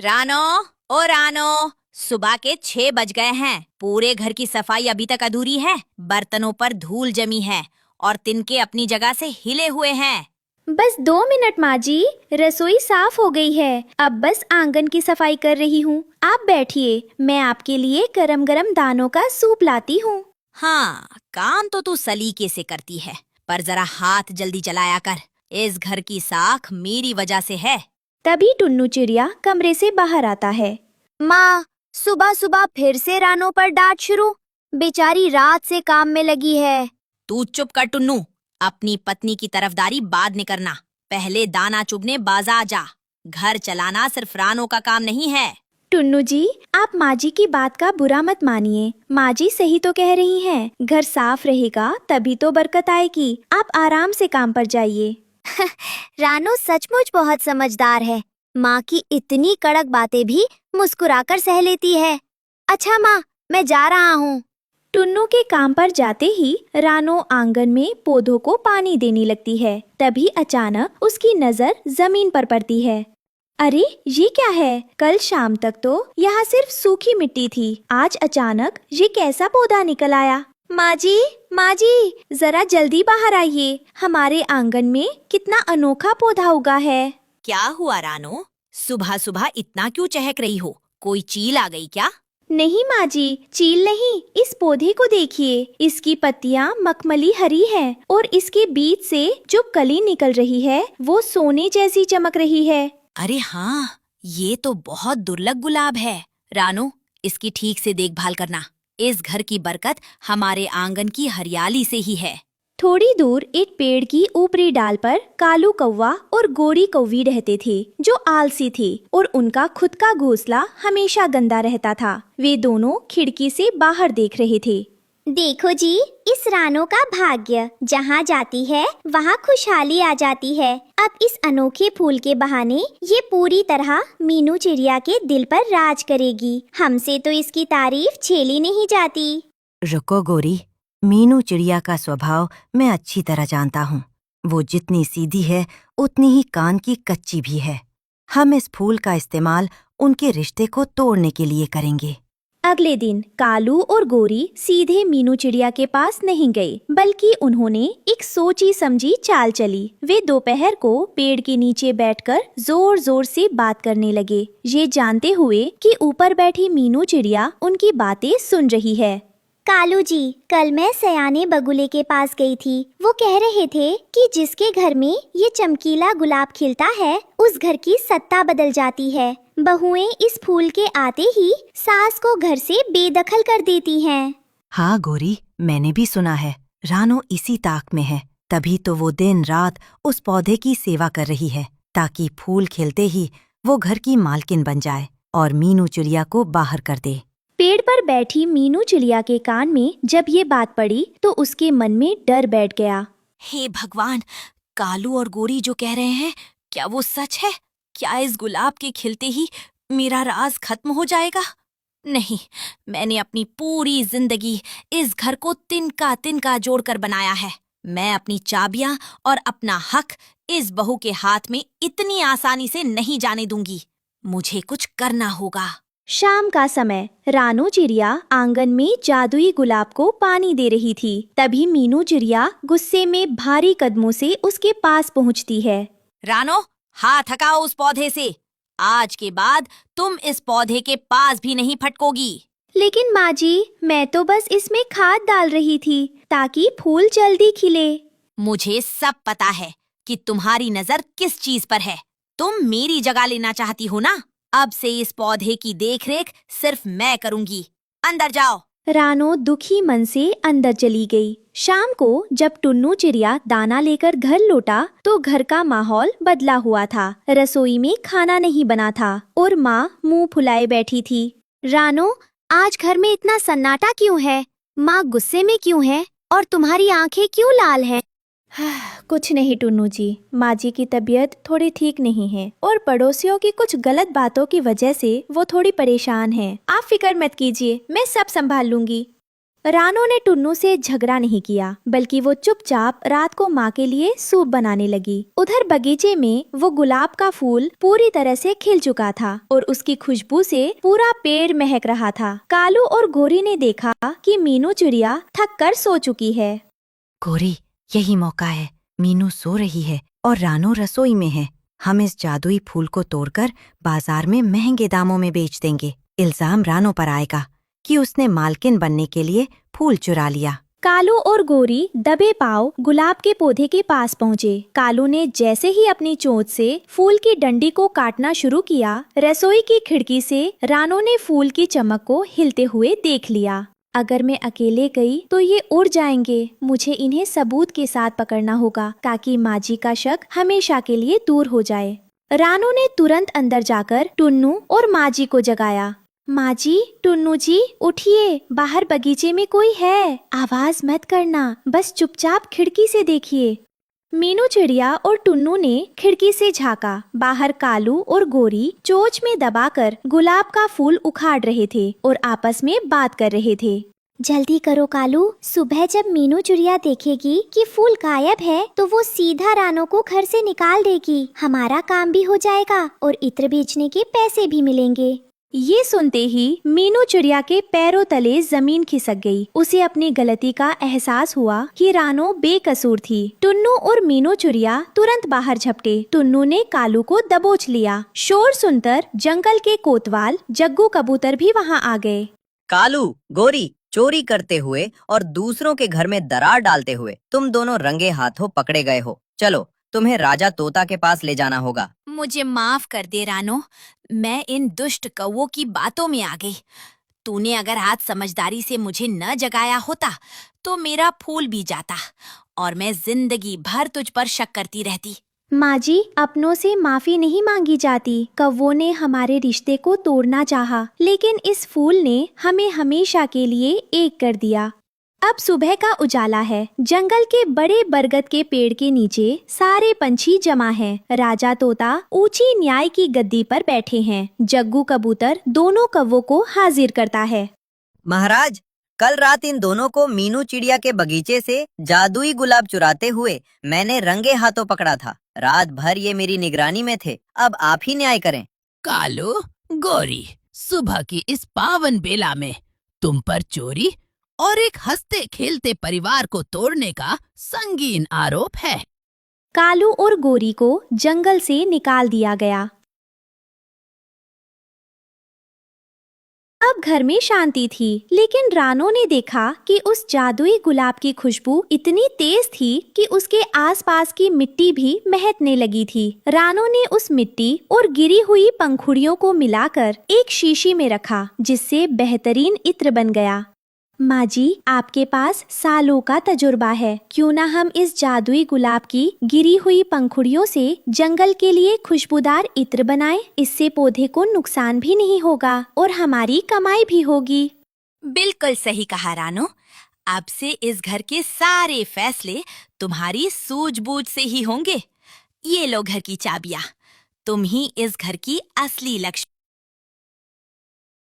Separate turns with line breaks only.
रानो, ओ रानो, सुबह के 6 बज गए हैं। पूरे घर की सफाई अभी तक अधूरी है। बर्तनों पर धूल जमी है और तिनके अपनी जगह से हिले हुए हैं।
बस 2 मिनट माँ जी, रसोई साफ हो गई है। अब बस आंगन की सफाई कर रही हूँ। आप बैठिए, मैं आपके लिए गरम गरम दानों का सूप लाती हूँ।
हाँ, काम तो तू सलीके से करती है, पर जरा हाथ जल्दी चलाया कर। इस घर की साख मेरी वजह से है।
तभी टुन्नू चिड़िया कमरे से बाहर आता है।
माँ, सुबह सुबह फिर से रानो पर डांट शुरू। बेचारी रात से काम में लगी है।
तू चुप कर टुन्नू, अपनी पत्नी की तरफदारी बाद में करना। पहले दाना चुगने बाजार जा। घर चलाना सिर्फ रानो का काम नहीं है।
टुन्नू जी, आप माँ जी की बात का बुरा मत मानिए। माँ जी सही तो कह रही हैं। घर साफ रहेगा तभी तो बरकत आएगी। आप आराम से काम पर जाइए।
रानो सचमुच बहुत समझदार है। माँ की इतनी कड़क बातें भी मुस्कुराकर सह लेती है। अच्छा माँ, मैं जा रहा हूँ।
टुन्नू के काम पर जाते ही रानो आंगन में पौधों को पानी देने लगती है। तभी अचानक उसकी नजर जमीन पर पड़ती है। अरे ये क्या है? कल शाम तक तो यहाँ सिर्फ सूखी मिट्टी थी। आज अचानक ये कैसा पौधा निकल आया? माँ जी, जरा जल्दी बाहर आइए। हमारे आंगन में कितना अनोखा पौधा उगा है।
क्या हुआ रानो? सुबह सुबह इतना क्यों चहक रही हो? कोई चील आ गई क्या?
नहीं माँ जी, चील नहीं। इस पौधे को देखिए, इसकी पत्तियाँ मखमली हरी हैं और इसके बीच से जो कली निकल रही है वो सोने जैसी चमक रही है।
अरे हाँ, ये तो बहुत दुर्लभ गुलाब है। रानो, इसकी ठीक से देखभाल करना। इस घर की बरकत हमारे आंगन की हरियाली से ही है।
थोड़ी दूर एक पेड़ की ऊपरी डाल पर कालू कौवा और गोरी कौवी रहते थे, जो आलसी थे और उनका खुद का घोंसला हमेशा गंदा रहता था। वे दोनों खिड़की से बाहर देख रहे थे।
देखो जी, इस रानो का भाग्य, जहाँ जाती है वहाँ खुशहाली आ जाती है। अब इस अनोखे फूल के बहाने ये पूरी तरह मीनू चिड़िया के दिल पर राज करेगी। हमसे तो इसकी तारीफ छेली नहीं जाती।
रुको गोरी, मीनू चिड़िया का स्वभाव मैं अच्छी तरह जानता हूँ। वो जितनी सीधी है उतनी ही कान की कच्ची भी है। हम इस फूल का इस्तेमाल उनके रिश्ते को तोड़ने के लिए करेंगे।
अगले दिन कालू और गोरी सीधे मीनू चिड़िया के पास नहीं गए, बल्कि उन्होंने एक सोची समझी चाल चली। वे दोपहर को पेड़ के नीचे बैठकर जोर जोर से बात करने लगे, ये जानते हुए कि ऊपर बैठी मीनू चिड़िया उनकी बातें सुन रही है।
कालू जी, कल मैं सयाने बगुले के पास गई थी। वो कह रहे थे कि जिसके घर में ये चमकीला गुलाब खिलता है उस घर की सत्ता बदल जाती है। बहुएं इस फूल के आते ही सास को घर से बेदखल कर देती हैं।
हाँ गोरी, मैंने भी सुना है। रानो इसी ताक में है, तभी तो वो दिन रात उस पौधे की सेवा कर रही है, ताकि फूल खिलते ही वो घर की मालकिन बन जाए और मीनू चिड़िया को बाहर कर दे।
पेड़ पर बैठी मीनू चिड़िया के कान में जब ये बात पड़ी तो उसके मन में डर बैठ गया।
हे भगवान, कालू और गोरी जो कह रहे हैं, क्या वो सच है? क्या इस गुलाब के खिलते ही मेरा राज खत्म हो जाएगा? नहीं, मैंने अपनी पूरी जिंदगी इस घर को तिनका तिनका जोड़कर बनाया है। मैं अपनी चाबियां और अपना हक इस बहू के हाथ में इतनी आसानी से नहीं जाने दूंगी। मुझे कुछ करना होगा।
शाम का समय, रानो चिड़िया आंगन में जादुई गुलाब को पानी दे रही थी। तभी मीनू चिड़िया गुस्से में भारी कदमों से उसके पास पहुंचती है।
रानो, हाथ हटाओ उस पौधे से। आज के बाद तुम इस पौधे के पास भी नहीं फटकोगी।
लेकिन माँ जी, मैं तो बस इसमें खाद डाल रही थी ताकि फूल जल्दी खिले।
मुझे सब पता है कि तुम्हारी नजर किस चीज पर है। तुम मेरी जगह लेना चाहती हो ना? अब से इस पौधे की देखरेख सिर्फ मैं करूंगी। अंदर जाओ।
रानो दुखी मन से अंदर चली गई। शाम को जब टुन्नू चिड़िया दाना लेकर घर लौटा तो घर का माहौल बदला हुआ था। रसोई में खाना नहीं बना था और माँ मुंह फुलाए बैठी थी।
रानो, आज घर में इतना सन्नाटा क्यों है? माँ गुस्से में क्यों है और तुम्हारी आंखें क्यों लाल हैं?
कुछ नहीं टुन्नू जी, माँ जी की तबीयत थोड़ी ठीक नहीं है और पड़ोसियों की कुछ गलत बातों की वजह से वो थोड़ी परेशान है। आप फिक्र मत कीजिए, मैं सब संभाल लूंगी। रानो ने टुन्नू से झगड़ा नहीं किया, बल्कि वो चुपचाप रात को माँ के लिए सूप बनाने लगी। उधर बगीचे में वो गुलाब का फूल पूरी तरह से खिल चुका था और उसकी खुशबू से पूरा पेड़ महक रहा था। कालू और गोरी ने देखा कि मीनू चिड़िया थक कर सो चुकी है।
गोरी, यही मौका है। मीनू सो रही है और रानो रसोई में है। हम इस जादुई फूल को तोड़कर बाजार में महंगे दामों में बेच देंगे। इल्जाम रानो पर आएगा कि उसने मालकिन बनने के लिए फूल चुरा लिया।
कालू और गोरी दबे पांव गुलाब के पौधे के पास पहुँचे। कालू ने जैसे ही अपनी चोंच से फूल की डंडी को काटना शुरू किया, रसोई की खिड़की से रानो ने फूल की चमक को हिलते हुए देख लिया। अगर मैं अकेले गई तो ये उड़ जाएंगे। मुझे इन्हें सबूत के साथ पकड़ना होगा ताकि माजी का शक हमेशा के लिए दूर हो जाए। रानो ने तुरंत अंदर जाकर टुन्नू और माजी को जगाया। माजी, टुन्नू जी उठिए, बाहर बगीचे में कोई है। आवाज मत करना, बस चुपचाप खिड़की से देखिए। मीनू चिड़िया और टुन्नू ने खिड़की से झांका। बाहर कालू और गोरी चोंच में दबाकर गुलाब का फूल उखाड़ रहे थे और आपस में बात कर रहे थे।
जल्दी करो कालू, सुबह जब मीनू चिड़िया देखेगी कि फूल गायब है तो वो सीधा रानो को घर से निकाल देगी। हमारा काम भी हो जाएगा और इत्र बेचने के पैसे भी मिलेंगे।
ये सुनते ही मीनू चिड़िया के पैरों तले जमीन खिसक गई। उसे अपनी गलती का एहसास हुआ कि रानो बेकसूर थी। टुन्नू और मीनू चिड़िया तुरंत बाहर झपटे। टुन्नू ने कालू को दबोच लिया। शोर सुनकर जंगल के कोतवाल जग्गू कबूतर भी वहाँ आ गए।
कालू, गोरी, चोरी करते हुए और दूसरों के घर में दरार डालते हुए तुम दोनों रंगे हाथों पकड़े गए हो। चलो, तुम्हें राजा तोता के पास ले जाना होगा।
मुझे माफ कर दे रानो, मैं इन दुष्ट कौवों की बातों में आ गई। तूने अगर आज समझदारी से मुझे न जगाया होता तो मेरा फूल भी जाता और मैं जिंदगी भर तुझ पर शक करती रहती।
माजी, अपनों से माफी नहीं मांगी जाती। कौवों ने हमारे रिश्ते को तोड़ना चाहा, लेकिन इस फूल ने हमें हमेशा के लिए एक कर दिया। अब सुबह का उजाला है। जंगल के बड़े बरगद के पेड़ के नीचे सारे पंछी जमा हैं। राजा तोता ऊंची न्याय की गद्दी पर बैठे हैं। जग्गू कबूतर दोनों कौवों को हाजिर करता है।
महाराज, कल रात इन दोनों को मीनू चिड़िया के बगीचे से जादुई गुलाब चुराते हुए मैंने रंगे हाथों पकड़ा था। रात भर ये मेरी निगरानी में थे। अब आप ही न्याय करें।
कालू, गोरी, सुबह की इस पावन बेला में तुम पर चोरी और एक हंसते खेलते परिवार को तोड़ने का संगीन आरोप है।
कालू और गोरी को जंगल से निकाल दिया गया। अब घर में शांति थी, लेकिन रानो ने देखा कि उस जादुई गुलाब की खुशबू इतनी तेज थी कि उसके आसपास की मिट्टी भी महकने लगी थी। रानो ने उस मिट्टी और गिरी हुई पंखुड़ियों को मिलाकर एक शीशी में रखा, जिससे बेहतरीन इत्र बन गया। माजी, आपके पास सालों का तजुर्बा है। क्यों ना हम इस जादुई गुलाब की गिरी हुई पंखुड़ियों से जंगल के लिए खुशबूदार इत्र बनाएं। इससे पौधे को नुकसान भी नहीं होगा और हमारी कमाई भी होगी।
बिल्कुल सही कहा रानो। अब से इस घर के सारे फैसले तुम्हारी सूझबूझ से ही होंगे। ये लो घर की चाबियां। तुम ही इस घर की असली लक्ष्मी